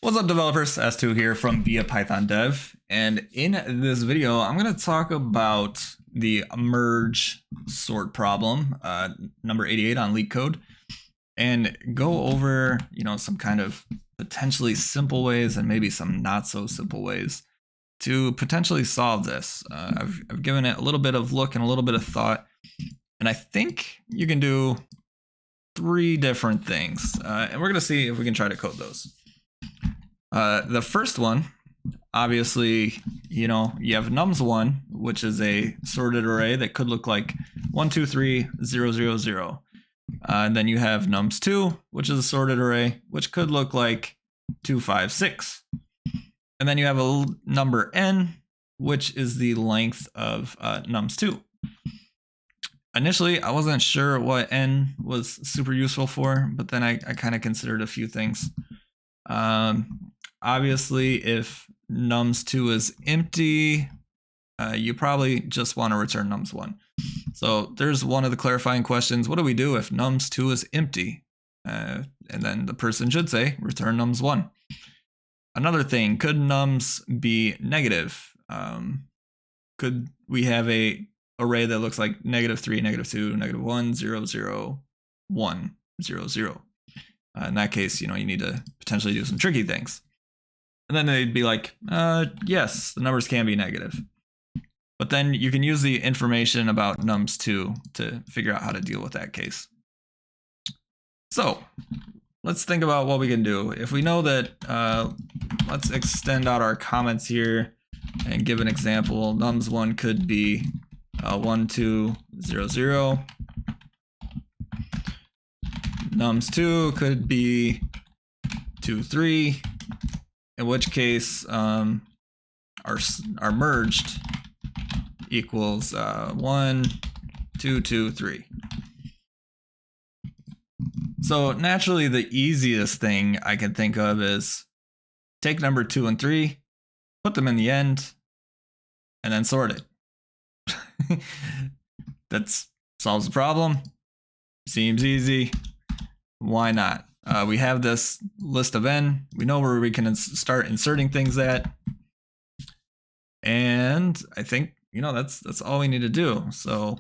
What's up, developers? S2 here from Via Python Dev, and in this video I'm going to talk about the merge sort problem, number 88 on Leet code, and go over some kind of potentially simple ways and maybe some not so simple ways to potentially solve this. I've given it a little bit of look and a little bit of thought, and I think you can do 3 different things, and we're going to see if we can try to code those. The first one, obviously, you have nums1, which is a sorted array that could look like 1, 2, 3, 0, 0, 0. And then you have nums2, which is a sorted array, which could look like 2, 5, 6. And then you have a number n, which is the length of nums2. Initially, I wasn't sure what n was super useful for, but then I kind of considered a few things. Obviously, if nums2 is empty, you probably just want to return nums1. So there's one of the clarifying questions. What do we do if nums2 is empty? And then the person should say, return nums1. Another thing, could nums be negative? Could we have a array that looks like -3, -2, -1, 0, 0, 1, 0, 0? In that case, you need to potentially do some tricky things. And then they'd be like, yes, the numbers can be negative. But then you can use the information about nums2 to figure out how to deal with that case. So let's think about what we can do. If we know that, let's extend out our comments here and give an example. Nums1 could be 1, 2, 0, 0. Nums2 could be 2, 3. In which case, our merged equals 1, 2, 2, 3. So naturally, the easiest thing I can think of is take number 2 and 3, put them in the end, and then sort it. That solves the problem. Seems easy. Why not? We have this list of n. We know where we can start inserting things at. And I think, that's all we need to do. So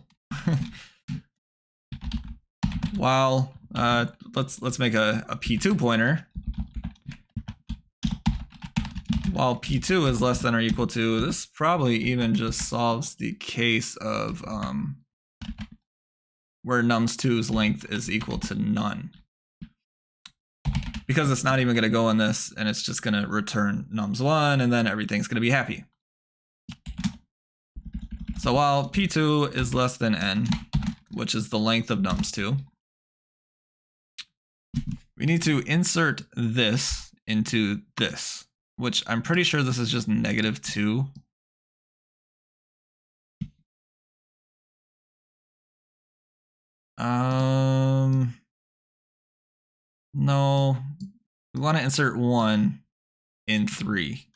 while let's make a p2 pointer. While p2 is less than or equal to, this probably even just solves the case of where nums2's length is equal to none. Because it's not even going to go in this, and it's just going to return nums1, and then everything's going to be happy. So while p2 is less than n, which is the length of nums2, we need to insert this into this, which I'm pretty sure this is just -2. No, we want to insert 1 in 3.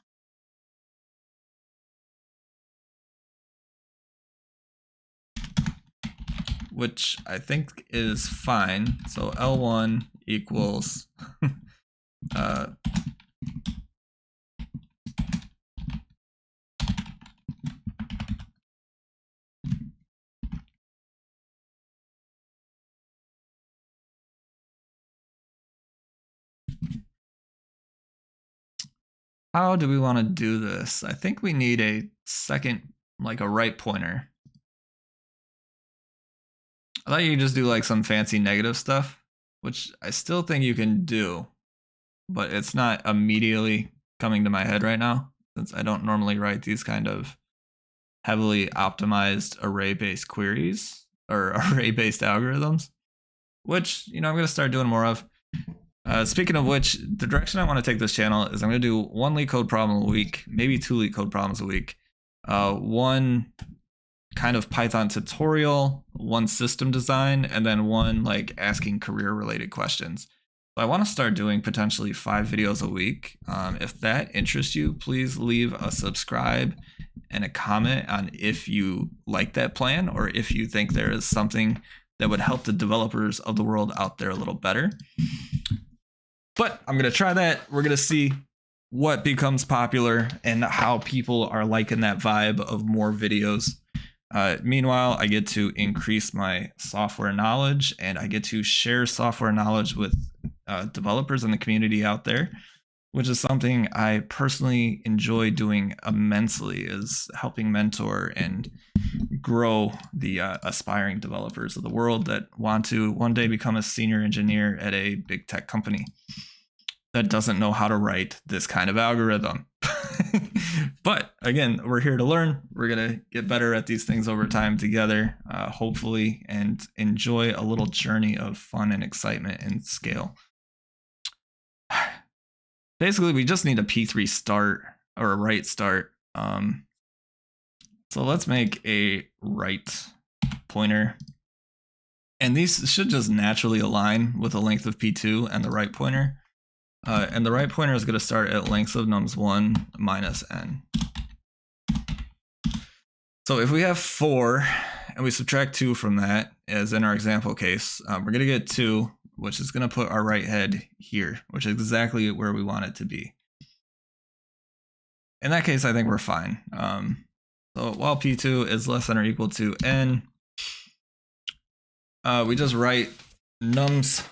Which I think is fine. So L1 equals how do we want to do this? I think we need a second, like a right pointer. I thought you could just do like some fancy negative stuff, which I still think you can do, but it's not immediately coming to my head right now, since I don't normally write these kind of heavily optimized array-based queries or array-based algorithms, which, I'm going to start doing more of. Speaking of which, the direction I want to take this channel is I'm going to do 1 Leet code problem a week, maybe 2 Leet code problems a week, 1 kind of Python tutorial, 1 system design, and then 1 like asking career related questions. So I want to start doing potentially 5 videos a week. If that interests you, please leave a subscribe and a comment on if you like that plan or if you think there is something that would help the developers of the world out there a little better. But I'm going to try that. We're going to see what becomes popular and how people are liking that vibe of more videos. Meanwhile, I get to increase my software knowledge, and I get to share software knowledge with developers in the community out there, which is something I personally enjoy doing immensely, is helping mentor and grow the aspiring developers of the world that want to one day become a senior engineer at a big tech company that doesn't know how to write this kind of algorithm. But again, we're here to learn. We're going to get better at these things over time together, hopefully, and enjoy a little journey of fun and excitement and scale. Basically, we just need a P3 start or a write start. So let's make a write pointer. And these should just naturally align with the length of P2 and the write pointer. And the write pointer is going to start at lengths of nums1 minus n. So if we have 4 and we subtract 2 from that, as in our example case, we're going to get 2, which is going to put our write head here, which is exactly where we want it to be. In that case, I think we're fine. So while P2 is less than or equal to n, we just write nums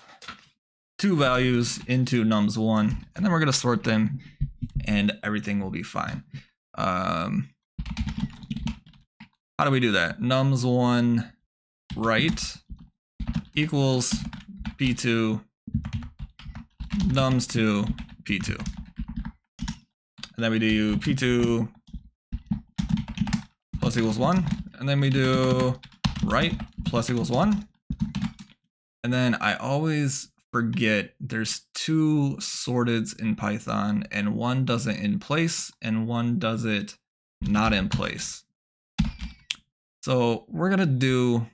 2 values into nums1, and then we're going to sort them, and everything will be fine. How do we do that? Nums1 write equals P2 nums2 P2. And then we do P2 plus equals 1. And then we do write plus equals 1. And then I always forget there's 2 sorteds in Python, and one does it in place and one does it not in place. So we're going to do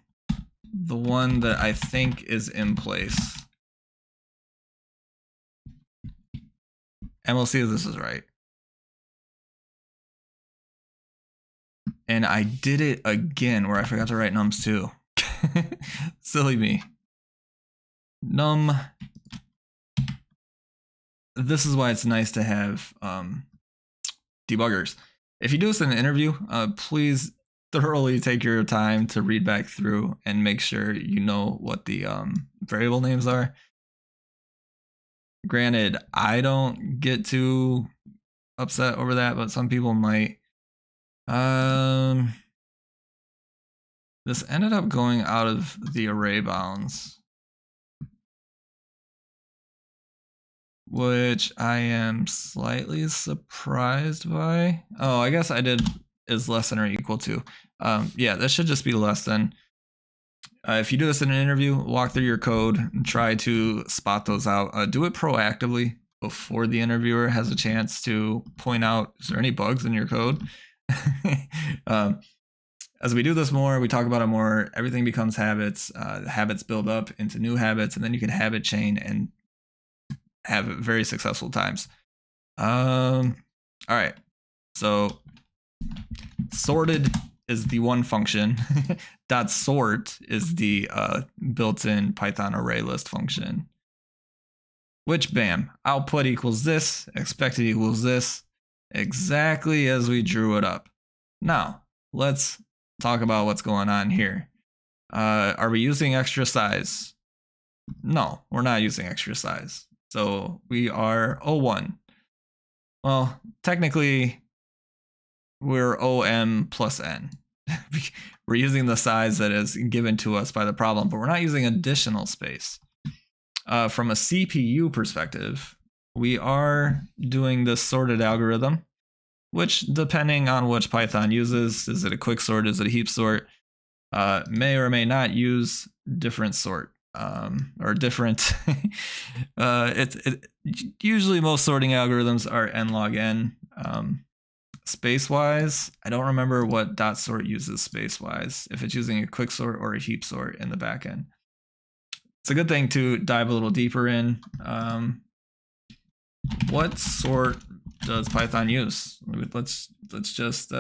the one that I think is in place. And we'll see if this is right. And I did it again where I forgot to write nums2. Silly me. This is why it's nice to have debuggers. If you do this in an interview, please thoroughly take your time to read back through and make sure you know what the variable names are. Granted, I don't get too upset over that, but some people might. This ended up going out of the array bounds, which I am slightly surprised by. Oh, I guess I did is less than or equal to. Yeah, this should just be less than. If you do this in an interview, walk through your code and try to spot those out. Do it proactively before the interviewer has a chance to point out, is there any bugs in your code? As we do this more, we talk about it more, everything becomes habits. Habits build up into new habits, and then you can habit chain and have very successful times. All right, so sorted is the one function. Dot sort is the built-in Python array list function, which, bam, output equals this, expected equals this, exactly as we drew it up. Now, let's talk about what's going on here. Are we using extra size? No, we're not using extra size. So we are O1. Well, technically, we're OM plus N. We're using the size that is given to us by the problem, but we're not using additional space. From a CPU perspective, we are doing this sorted algorithm, which, depending on which Python uses, is it a quick sort, is it a heap sort, may or may not use different sort, or different. Usually most sorting algorithms are n log n. Space-wise, I don't remember what dot sort uses space-wise, if it's using a quick sort or a heap sort in the backend. It's a good thing to dive a little deeper in. What sort does Python use? Let's just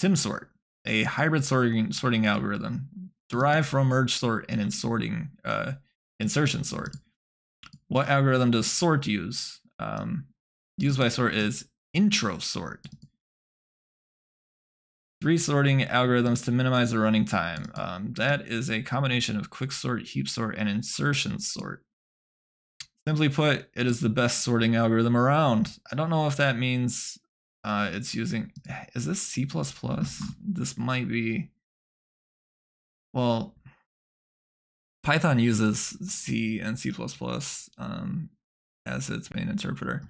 timsort, a hybrid sorting algorithm derived from merge sort and insertion sort. What algorithm does sort use? used by sort is intro sort. 3 sorting algorithms to minimize the running time. That is a combination of quick sort, heap sort, and insertion sort. Simply put, it is the best sorting algorithm around. I don't know if that means it's using, is this C++? This might be, well, Python uses C and C++ as its main interpreter.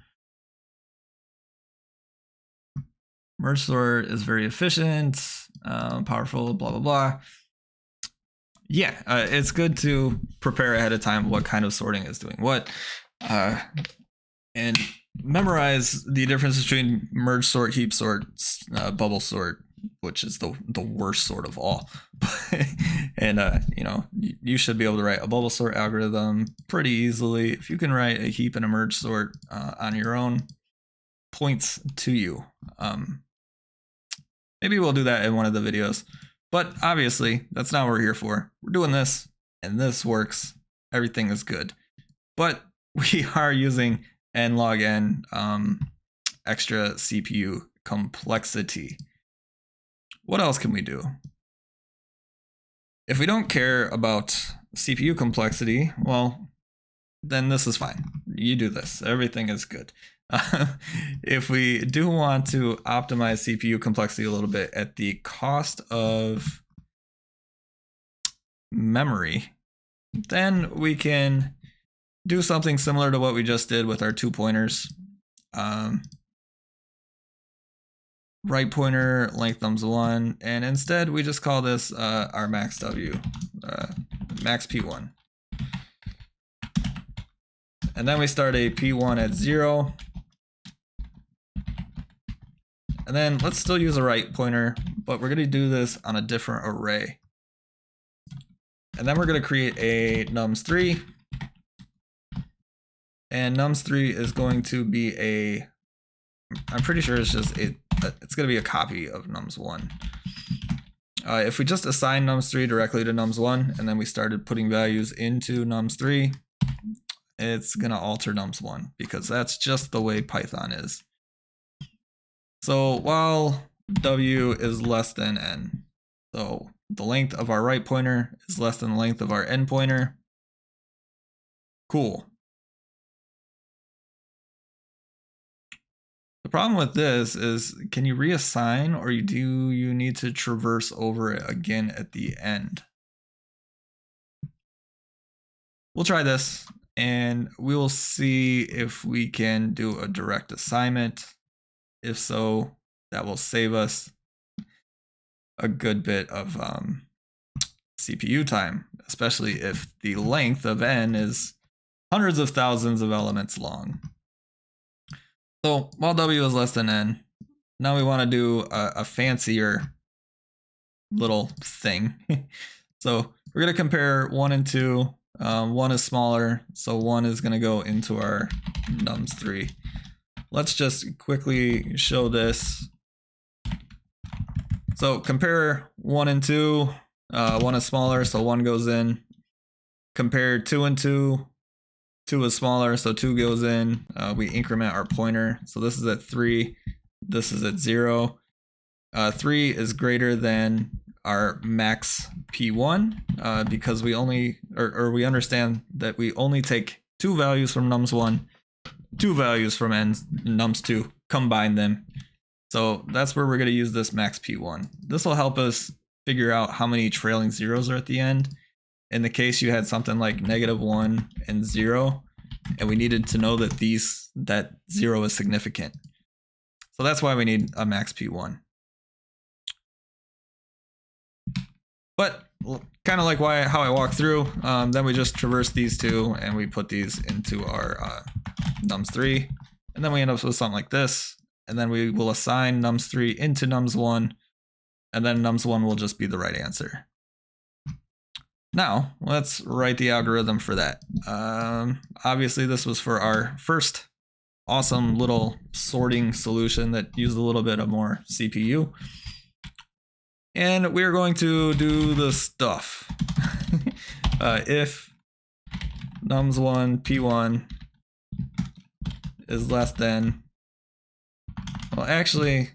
Merge sort is very efficient, powerful, blah, blah, blah. Yeah, it's good to prepare ahead of time what kind of sorting is doing what, and memorize the difference between merge sort, heap sort, bubble sort, which is the worst sort of all. And you know, you should be able to write a bubble sort algorithm pretty easily. If you can write a heap and a merge sort on your own, points to you. Maybe we'll do that in one of the videos, but obviously that's not what we're here for. We're doing this and this works. Everything is good, but we are using n log n extra CPU complexity. What else can we do? If we don't care about CPU complexity, well, then this is fine. You do this. Everything is good. If we do want to optimize CPU complexity a little bit at the cost of memory, then we can do something similar to what we just did with our 2 pointers. Right pointer length nums1, and instead we just call this our max W, max P1. And then we start a P1 at 0. And then let's still use a right pointer, but we're going to do this on a different array. And then we're going to create a nums3. And nums3 is going to be a, I'm pretty sure it's just it's going to be a copy of nums1. If we just assign nums3 directly to nums1 and then we started putting values into nums3, it's going to alter nums1 because that's just the way Python is. So while W is less than N, so the length of our right pointer is less than the length of our N pointer. Cool. The problem with this is, can you reassign, or do you need to traverse over it again at the end? We'll try this and we will see if we can do a direct assignment. If so, that will save us a good bit of CPU time, especially if the length of N is hundreds of thousands of elements long. So while W is less than N, now we want to do a fancier little thing. So we're going to compare 1 and 2. 1 is smaller, so 1 is going to go into our nums3. Let's just quickly show this. So compare 1 and 2. 1 is smaller, so 1 goes in. Compare 2 and 2. 2 is smaller, so 2 goes in. We increment our pointer. So this is at 3. This is at 0. 3 is greater than our max P1 because we only, or we understand that we only take 2 values from nums1, 2 values from nums2, combine them. So that's where we're going to use this max P1. This will help us figure out how many trailing zeros are at the end. In the case you had something like -1 and 0, and we needed to know that that 0 is significant. So that's why we need a max P1. But kind of like how I walked through, then we just traverse these two and we put these into our nums3, and then we end up with something like this. And then we will assign nums3 into nums1, and then nums1 will just be the right answer. Now let's write the algorithm for that. Obviously this was for our first awesome little sorting solution that used a little bit of more CPU. And we're going to do the stuff. If nums1 P1 is less than, well, actually,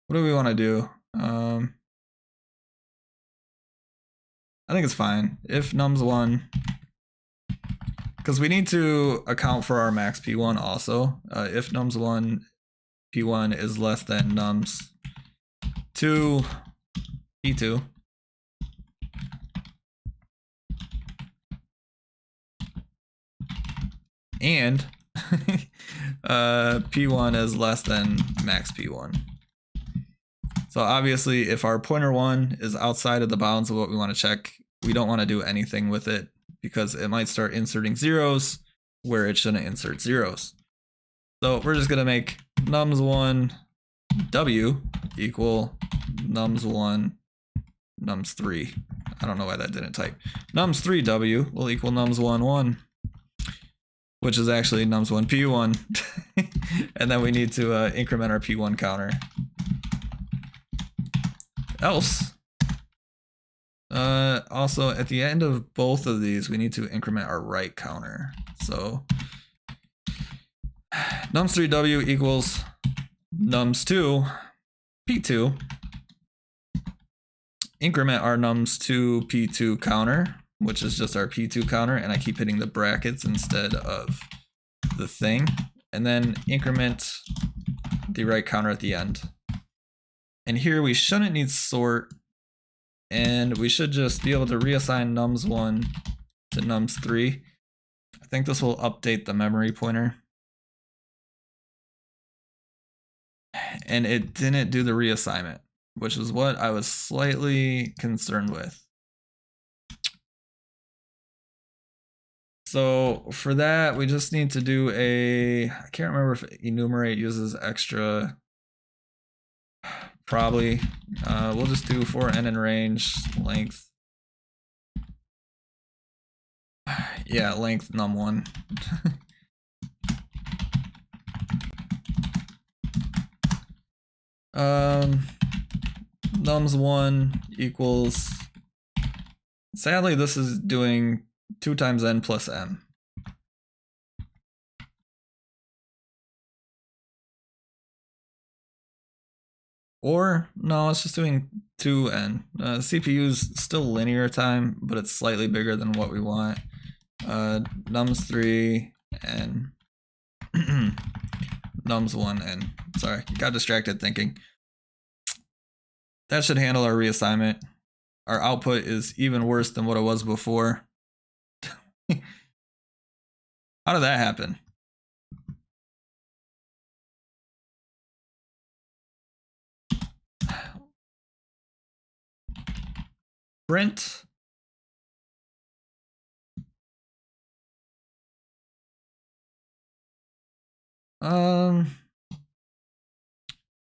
what do we want to do? I think it's fine. If nums1, because we need to account for our max p1 also. If nums1 p1 is less than nums2 p2, and p1 is less than max p1. So obviously, if our pointer 1 is outside of the bounds of what we want to check, we don't want to do anything with it because it might start inserting zeros where it shouldn't insert zeros. So we're just going to make nums1 w equal nums1 nums3. I don't know why that didn't type. Nums3 w will equal nums1 1, which is actually nums1 p1. And then we need to increment our p1 counter. Else, also at the end of both of these, we need to increment our right counter. So nums3w equals nums2 p2. Increment our nums2 p2 counter, which is just our p2 counter, and I keep hitting the brackets instead of the thing, and then increment the right counter at the end. And here we shouldn't need sort, and we should just be able to reassign nums1 to nums3. I think this will update the memory pointer. And it didn't do the reassignment, which is what I was slightly concerned with. So for that, we just need to do I can't remember if enumerate uses extra. Probably. We'll just do for n in range length. Yeah, length num1. Nums1 equals, sadly this is doing 2 times n plus m. Or, no, it's just doing 2n. CPU's still linear time, but it's slightly bigger than what we want. Nums3 and nums1 and, sorry, got distracted thinking. That should handle our reassignment. Our output is even worse than what it was before. How did that happen? Print. I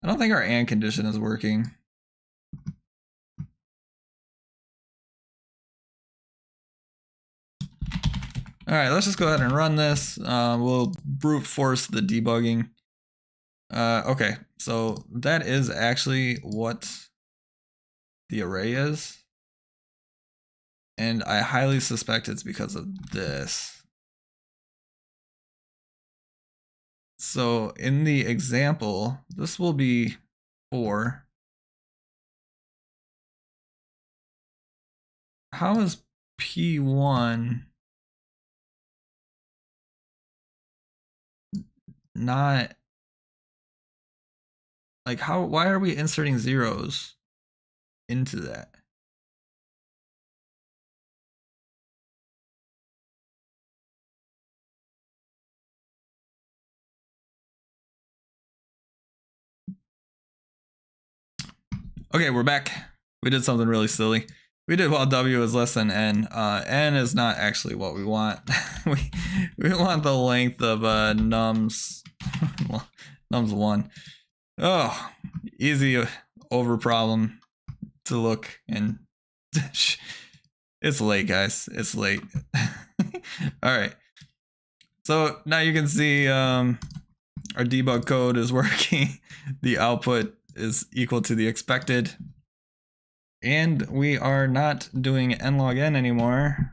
don't think our AND condition is working. All right, let's just go ahead and run this. We'll brute force the debugging. Okay, so that is actually what the array is. And I highly suspect it's because of this. So in the example, this will be 4. How is P1 not, like, why are we inserting zeros into that? Okay, we're back. We did something really silly. We did while W is less than N. N is not actually what we want. we want the length of nums nums1. Oh, easy over problem to look, and it's late, guys. It's late. All right. So now you can see our debug code is working. The output is equal to the expected. And we are not doing n log n anymore.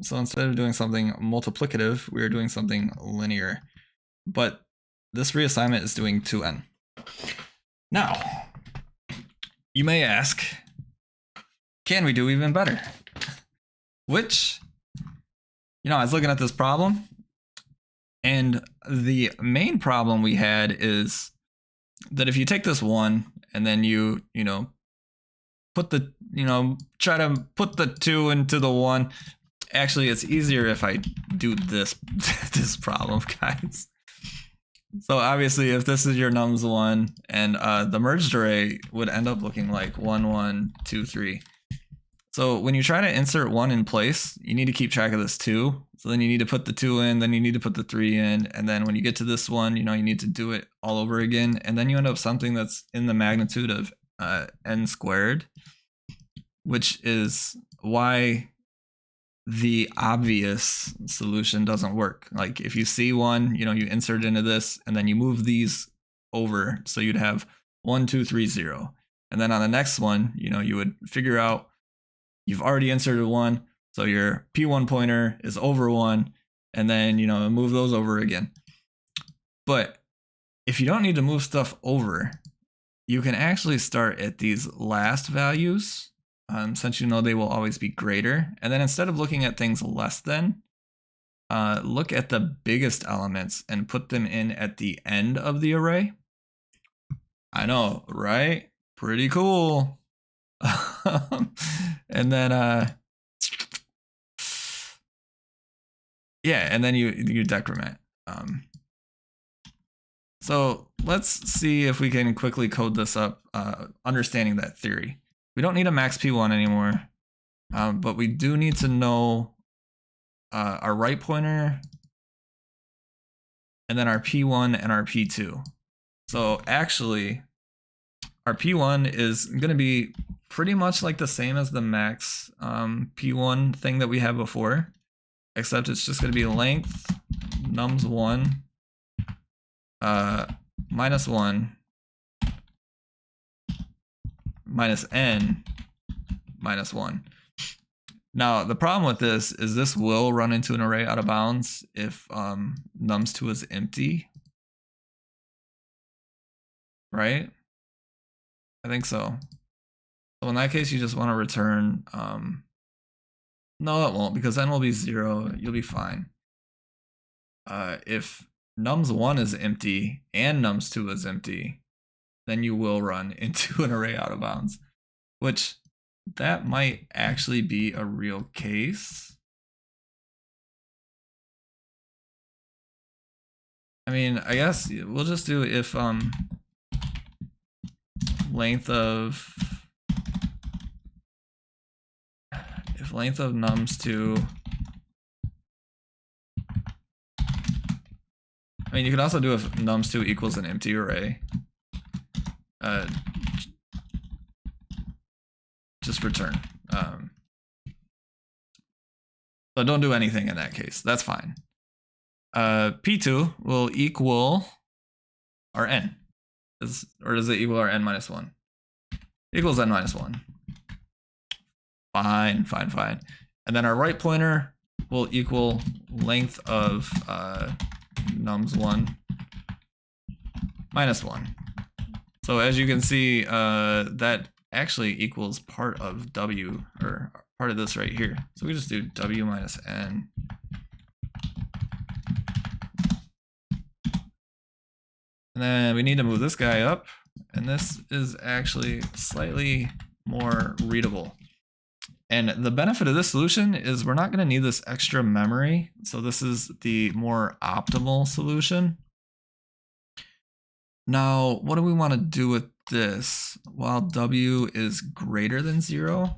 So instead of doing something multiplicative, we are doing something linear. But this reassignment is doing 2n. Now, you may ask, can we do even better? Which, I was looking at this problem, and the main problem we had is that if you take this 1 and then you put the, try to put the 2 into the 1. Actually, it's easier if I do this this problem, guys. So obviously, if this is your nums1, and the merged array would end up looking like 1, 1, 2, 3. So when you try to insert 1 in place, you need to keep track of this 2. So then you need to put the 2 in, then you need to put the 3 in, and then when you get to this one, you need to do it all over again, and then you end up something that's in the magnitude of n squared, which is why the obvious solution doesn't work. Like if you see 1, you insert into this, and then you move these over, so you'd have 1, 2, 3, 0. And then on the next one, you would figure out you've already inserted 1, so your P1 pointer is over 1, and then, move those over again. But if you don't need to move stuff over, you can actually start at these last values, since they will always be greater. And then instead of looking at things less than, look at the biggest elements and put them in at the end of the array. I know, right? Pretty cool. And then yeah, and then you decrement. So let's see if we can quickly code this up, understanding that theory. We don't need a max P1 anymore, but we do need to know our right pointer, and then our P1 and our P2. So actually, our P1 is going to be pretty much like the same as the max P1 thing that we had before, except it's just going to be length nums1 minus 1 minus n minus 1. Now, the problem with this is this will run into an array out of bounds if nums2 is empty, right? I think so. So in that case, you just want to return, no, it won't, because n will be 0. You'll be fine. If nums1 is empty and nums2 is empty, then you will run into an array out of bounds, which that might actually be a real case. I mean, I guess we'll just do if length of nums2. I mean, you could also do if nums2 equals an empty array. Just return. So don't do anything in that case. That's fine. P2 will equal our n. Or does it equal our n minus 1? Equals n minus 1. Fine, fine, fine. And then our right pointer will equal length of nums1 minus 1. So as you can see, that actually equals part of w, or part of this right here. So we just do w minus n. And then we need to move this guy up, and this is actually slightly more readable. And the benefit of this solution is we're not going to need this extra memory. So this is the more optimal solution. Now, what do we want to do with this while w is greater than 0?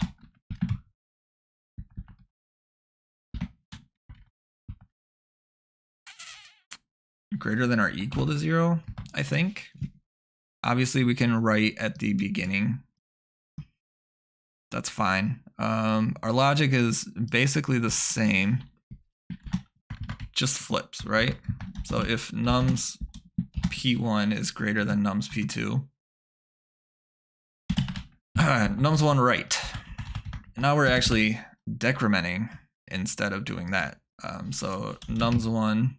Greater than or equal to 0, I think. Obviously, we can write at the beginning. That's fine. Our logic is basically the same, just flips, right? So if nums P1 is greater than nums P2, nums1 right. Now we're actually decrementing instead of doing that. So nums1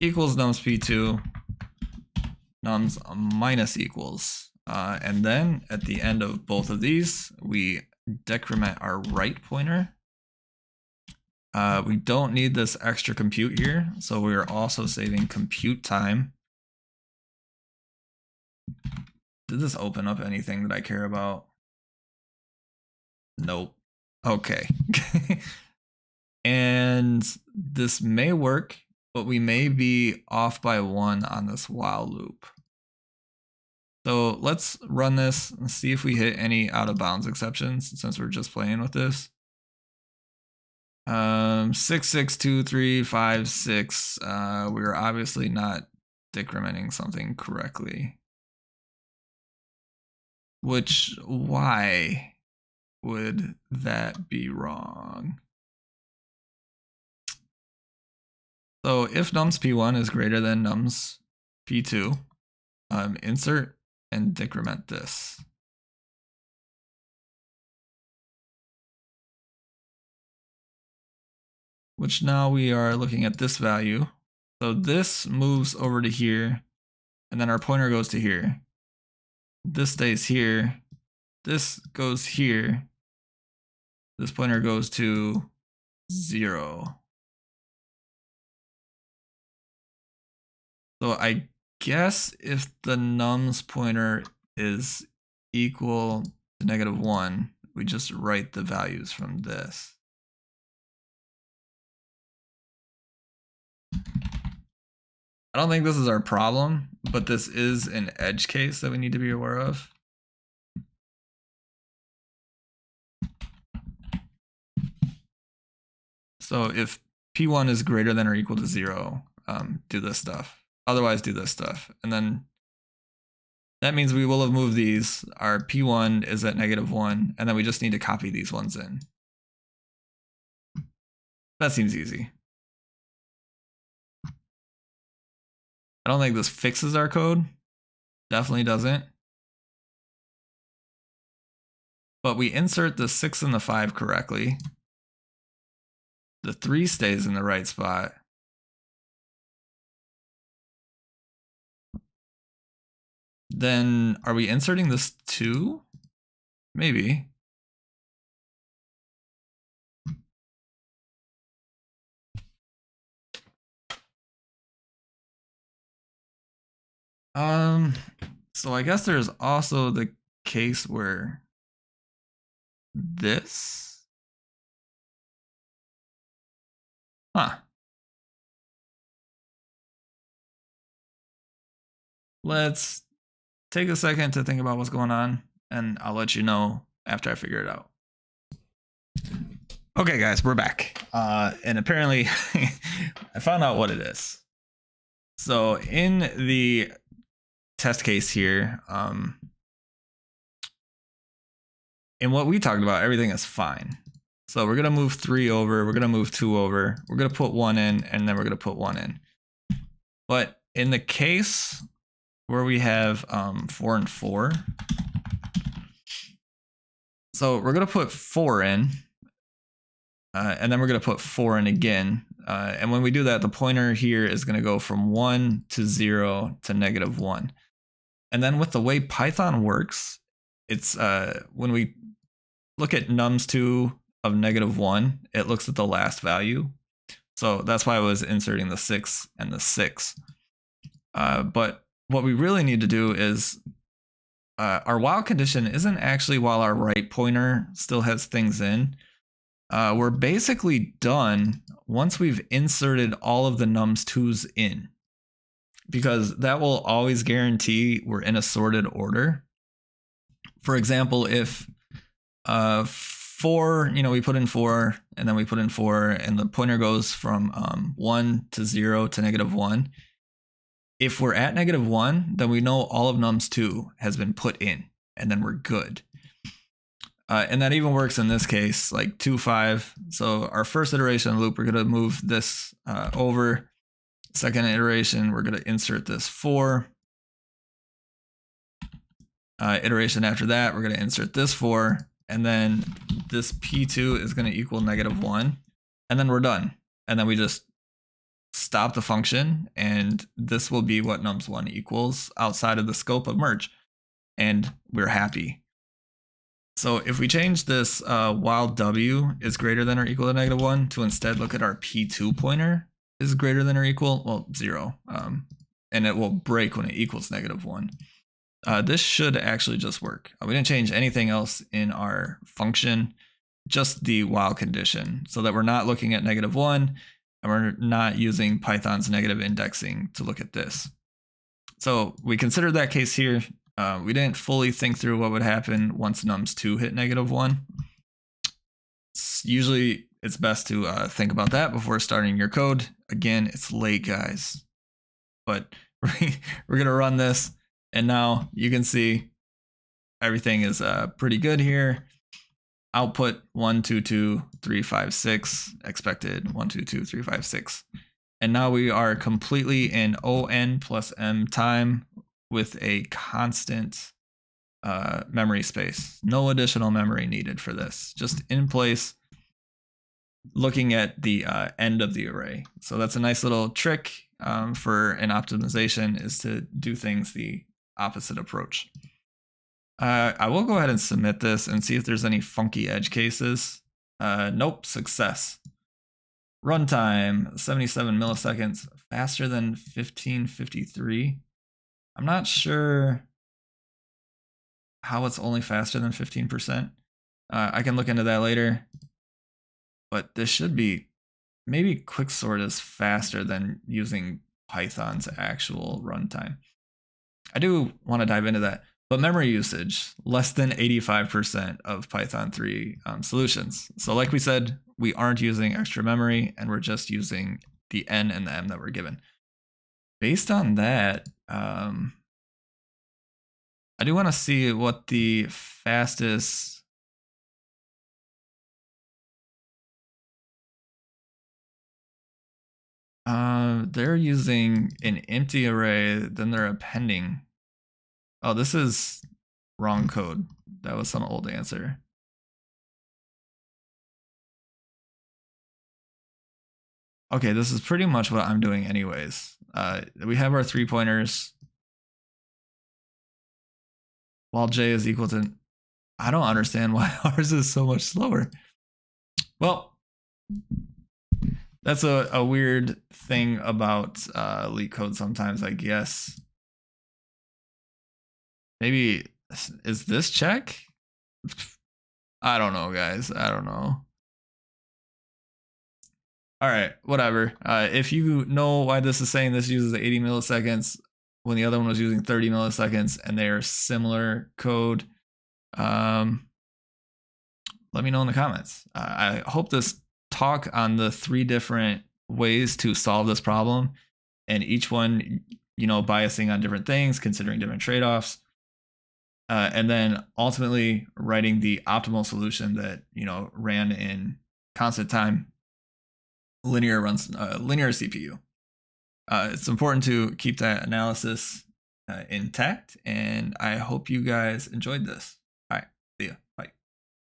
equals nums2, nums minus equals. And then at the end of both of these, we decrement our right pointer. We don't need this extra compute here, so we are also saving compute time. Did this open up anything that I care about? Nope. Okay. And this may work, but we may be off by 1 on this while loop. So let's run this and see if we hit any out of bounds exceptions since we're just playing with this. 6, 6, 2, 3, 5, 6. We're obviously not decrementing something correctly. Why would that be wrong? So if nums p1 is greater than nums p2, insert and decrement this. Which now we are looking at this value. So this moves over to here, and then our pointer goes to here. This stays here. This goes here. This pointer goes to 0. So I guess if the nums pointer is equal to -1, we just write the values from this. I don't think this is our problem, but this is an edge case that we need to be aware of. So if P1 is greater than or equal to 0, do this stuff. Otherwise, do this stuff. And then that means we will have moved these. Our P1 is at -1, and then we just need to copy these ones in. That seems easy. I don't think this fixes our code. Definitely doesn't. But we insert the 6 and the 5 correctly. The 3 stays in the right spot. Then are we inserting this 2? Maybe. So I guess there's also the case where this. Let's take a second to think about what's going on, and I'll let you know after I figure it out. Okay, guys, we're back. And apparently I found out what it is. So in the test case here, in what we talked about, everything is fine. So we're going to move 3 over, we're going to move 2 over, we're going to put 1 in, and then we're going to put 1 in. But in the case where we have 4 and 4, so we're going to put 4 in, and then we're going to put 4 in again. And when we do that, the pointer here is going to go from 1 to 0 to -1. And then with the way Python works, it's when we look at nums2 of -1, it looks at the last value. So that's why I was inserting the 6 and the 6. But what we really need to do is our while condition isn't actually while our right pointer still has things in. We're basically done once we've inserted all of the nums2s in, because that will always guarantee we're in a sorted order. For example, if 4, we put in 4 and then we put in 4 and the pointer goes from 1 to 0 to -1. If we're at -1, then we know all of nums2 has been put in, and then we're good. And that even works in this case, like 2, 5. So our first iteration of the loop, we're going to move this over. Second iteration, we're going to insert this 4. Iteration after that, we're going to insert this 4, and then this P2 is going to equal -1, and then we're done. And then we just stop the function, and this will be what nums1 equals outside of the scope of merge, and we're happy. So if we change this while w is greater than or equal to -1 to instead look at our P2 pointer is greater than or equal, well, 0, and it will break when it equals -1. This should actually just work. We didn't change anything else in our function, just the while condition, so that we're not looking at -1, and we're not using Python's negative indexing to look at this. So we considered that case here. We didn't fully think through what would happen once nums2 hit -1. Usually it's best to think about that before starting your code. Again, it's late, guys. But we're going to run this, and now you can see everything is pretty good here. Output 1, 2, 2, 3, 5, 6. Expected 1, 2, 2, 3, 5, 6. And now we are completely in O(n plus m) time with a constant memory space. No additional memory needed for this. Just in place, looking at the end of the array. So that's a nice little trick for an optimization, is to do things the opposite approach. I will go ahead and submit this and see if there's any funky edge cases. Nope, success. Runtime, 77 milliseconds, faster than 1553. I'm not sure how it's only faster than 15%. I can look into that later. But this should be, maybe quicksort is faster than using Python's actual runtime. I do want to dive into that. But memory usage, less than 85% of Python 3 solutions. So like we said, we aren't using extra memory, and we're just using the n and the m that we're given. Based on that, I do want to see what the fastest they're using an empty array, then they're appending. Oh, this is wrong code. That was some old answer. Okay, this is pretty much what I'm doing anyways. We have our 3 pointers. While j is equal to, I don't understand why ours is so much slower. Well, that's a weird thing about Leet code sometimes, I guess. Maybe, is this check? I don't know, guys. I don't know. All right, whatever. If you know why this is saying this uses 80 milliseconds when the other one was using 30 milliseconds and they are similar code, let me know in the comments. I hope this talk on the 3 different ways to solve this problem, and each one, you know, biasing on different things, considering different trade-offs, and then ultimately writing the optimal solution that, you know, ran in constant time, linear CPU. It's important to keep that analysis intact, and I hope you guys enjoyed this.